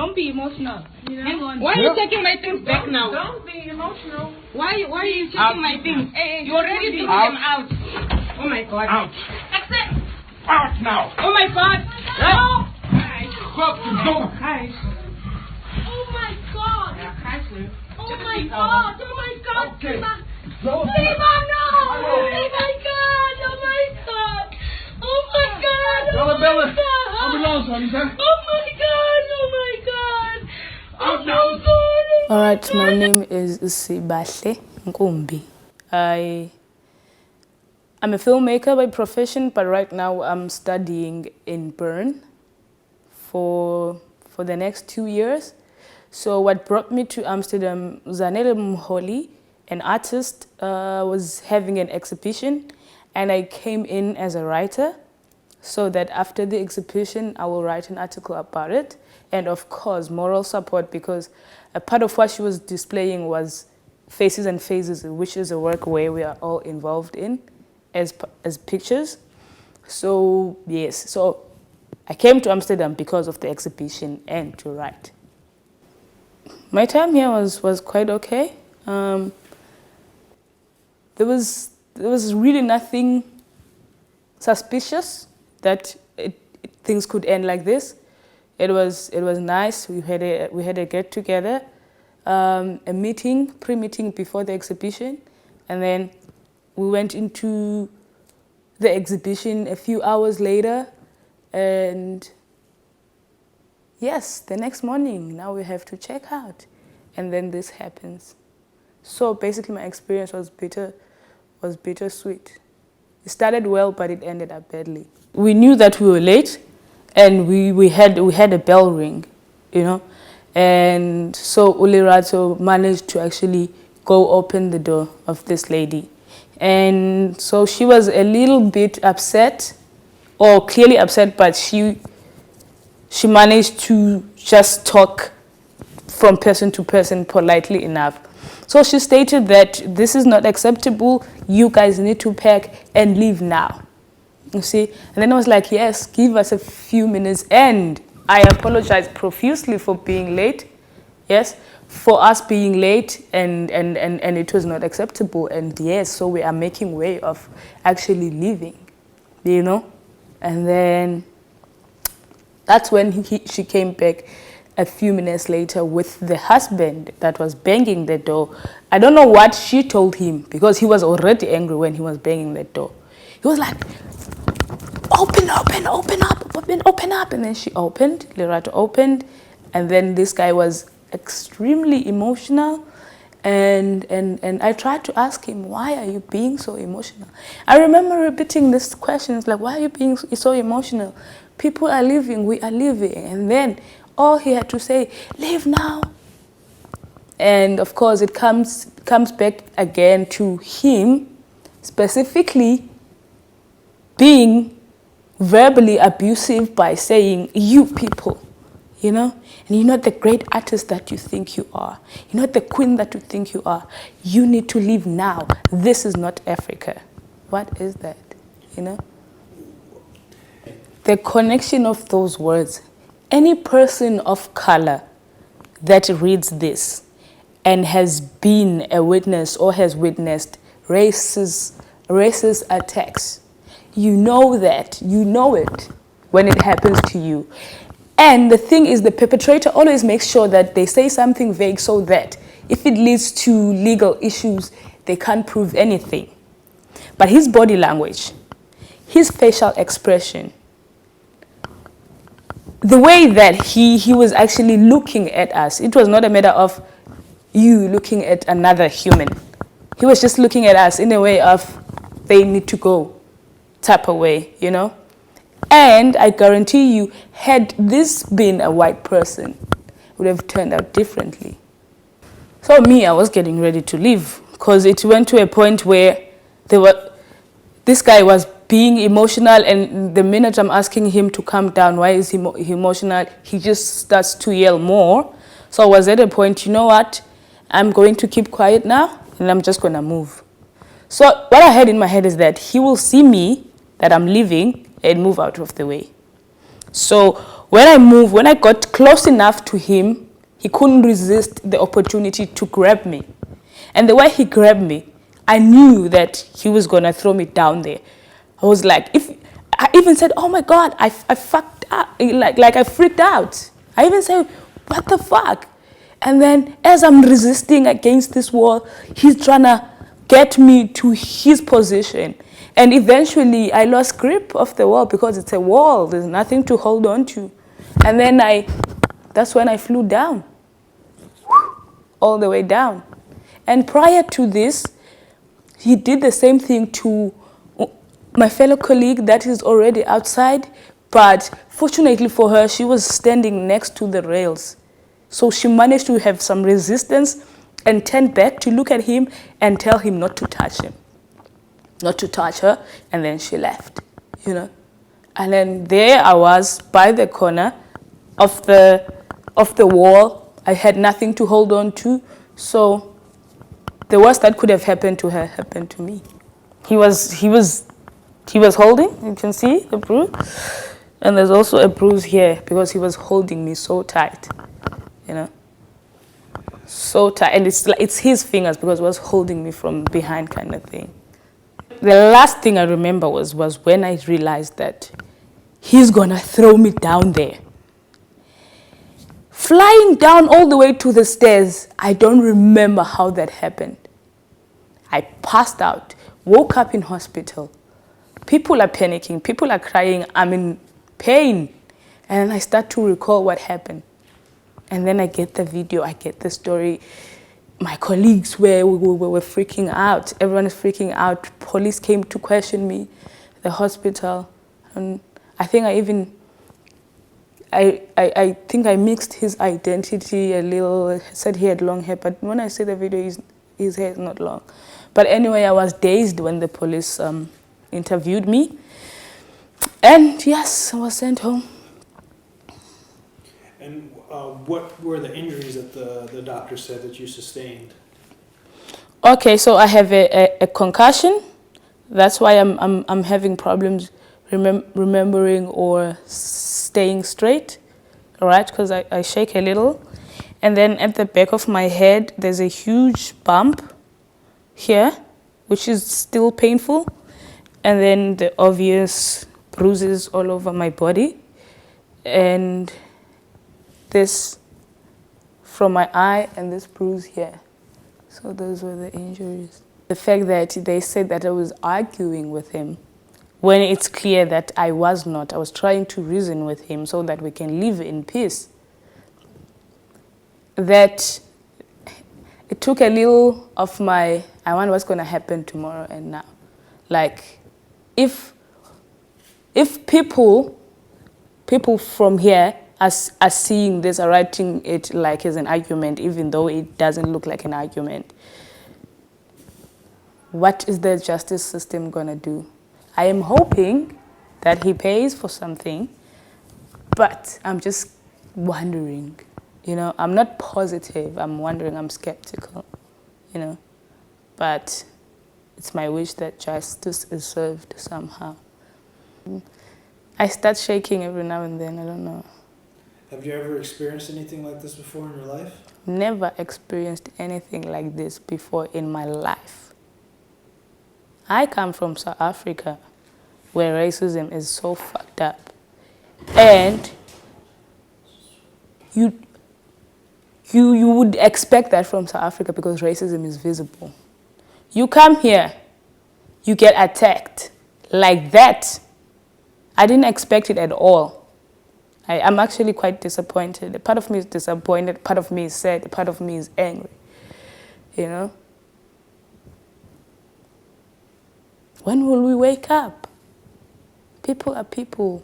Don't be emotional. Hang on. Why are you taking my things back now? Don't be emotional. Why are you taking my things? Hey, you already threw them out. Oh my God. Out. Accept. Out now. Oh my God. No. Go. Guys. Oh my God. Yeah, guys. Oh my God. Oh my God. Okay. Siba, no. Oh my God. Oh my God. Oh my God. Oh my God. Ambulance, honey, sir. Oh my God. Oh my God. Oh my God. All right, my name is Sibahle Nkumbi. I'm a filmmaker by profession, but right now I'm studying in Bern for the next 2 years. So what brought me to Amsterdam, Zanele Muholi, an artist, was having an exhibition, and I came in as a writer so that after the exhibition I will write an article about it, and of course moral support, because a part of what she was displaying was Faces and Phases, which is a work where we are all involved in as pictures. So yes, so I came to Amsterdam because of the exhibition and to write. My time here was quite okay. There was really nothing suspicious that things could end like this. It was nice. We had a get together, a meeting, pre-meeting before the exhibition, and then we went into the exhibition a few hours later, and yes, the next morning, now we have to check out, and then this happens. So basically my experience was bittersweet. It started well, but it ended up badly. We knew that we were late, and we had a bell ring, you know, and so Ulirato managed to actually go open the door of this lady. And so she was a little bit upset, or clearly upset, but she managed to just talk from person to person politely enough. So she stated that this is not acceptable, you guys need to pack and leave now. You see? And then I was like, yes, give us a few minutes. And I apologize profusely for being late. Yes, for us being late, and it was not acceptable. And yes, so we are making way of actually leaving, you know? And then that's when she came back a few minutes later with the husband that was banging the door. I don't know what she told him, because he was already angry when he was banging the door. He was like, open up. And then she opened, Lerato opened, and then this guy was extremely emotional. And I tried to ask him, why are you being so emotional? I remember repeating this question, it's like, why are you being so emotional? People are leaving, we are leaving. And then all he had to say, leave now. And of course it comes back again to him specifically being verbally abusive by saying, you people, you know, and you're not the great artist that you think you are. You're not the queen that you think you are. You need to leave now. This is not Africa. What is that, you know? The connection of those words. Any person of color that reads this and has been a witness or has witnessed racist attacks, you know that, you know it when it happens to you. And the thing is, the perpetrator always makes sure that they say something vague so that if it leads to legal issues, they can't prove anything. But his body language, his facial expression, the way that he was actually looking at us, it was not a matter of you looking at another human. He was just looking at us in a way of, they need to go type of way, you know? And I guarantee you, had this been a white person, it would have turned out differently. So me, I was getting ready to leave, because it went to a point where this guy was being emotional, and the minute I'm asking him to calm down, why is he emotional, he just starts to yell more. So I was at a point, you know what, I'm going to keep quiet now, and I'm just going to move. So what I had in my head is that he will see me, that I'm leaving, and move out of the way. So When I got close enough to him, he couldn't resist the opportunity to grab me. And the way he grabbed me, I knew that he was going to throw me down there. I was like, I even said, oh my God, I fucked up. Like I freaked out. I even said, what the fuck? And then as I'm resisting against this wall, he's trying to get me to his position. And eventually I lost grip of the wall because it's a wall. There's nothing to hold on to. And then that's when I flew down, all the way down. And prior to this, he did the same thing to my fellow colleague that is already outside. But fortunately for her, she was standing next to the rails. So she managed to have some resistance and turn back to look at him and tell him not to touch him, not to touch her. And then she left, you know. And then there I was by the corner of the wall. I had nothing to hold on to. So the worst that could have happened to her happened to me. He was holding, you can see the bruise. And there's also a bruise here because he was holding me so tight, you know. So tight. And it's his fingers because he was holding me from behind kind of thing. The last thing I remember was when I realized that he's gonna throw me down there. Flying down all the way to the stairs, I don't remember how that happened. I passed out, woke up in hospital. People are panicking, people are crying, I'm in pain. And then I start to recall what happened. And then I get the video, I get the story. My colleagues were freaking out. Everyone is freaking out. Police came to question me, the hospital. And I think I think I mixed his identity a little. I said he had long hair, but when I see the video, his hair is not long. But anyway, I was dazed when the police interviewed me. And yes, I was sent home. And what were the injuries that the doctor said that you sustained? Okay, so I have a concussion. That's why I'm having problems remembering or staying straight, all right, because I shake a little. And then at the back of my head, there's a huge bump here, which is still painful. And then the obvious bruises all over my body. And this from my eye and this bruise here. So those were the injuries. The fact that they said that I was arguing with him when it's clear that I was not. I was trying to reason with him so that we can live in peace. That it took a little of my, I wonder what's going to happen tomorrow and now. Like, if people from here are seeing this, are writing it like as an argument, even though it doesn't look like an argument, what is the justice system going to do? I am hoping that he pays for something, but I'm just wondering, you know. I'm not positive, I'm wondering, I'm skeptical, you know. But it's my wish that justice is served somehow. I start shaking every now and then, I don't know. Have you ever experienced anything like this before in your life? Never experienced anything like this before in my life. I come from South Africa, where racism is so fucked up. And you would expect that from South Africa because racism is visible. You come here, you get attacked like that. I didn't expect it at all. I'm actually quite disappointed. A part of me is disappointed, part of me is sad, part of me is angry, you know? When will we wake up? People are people.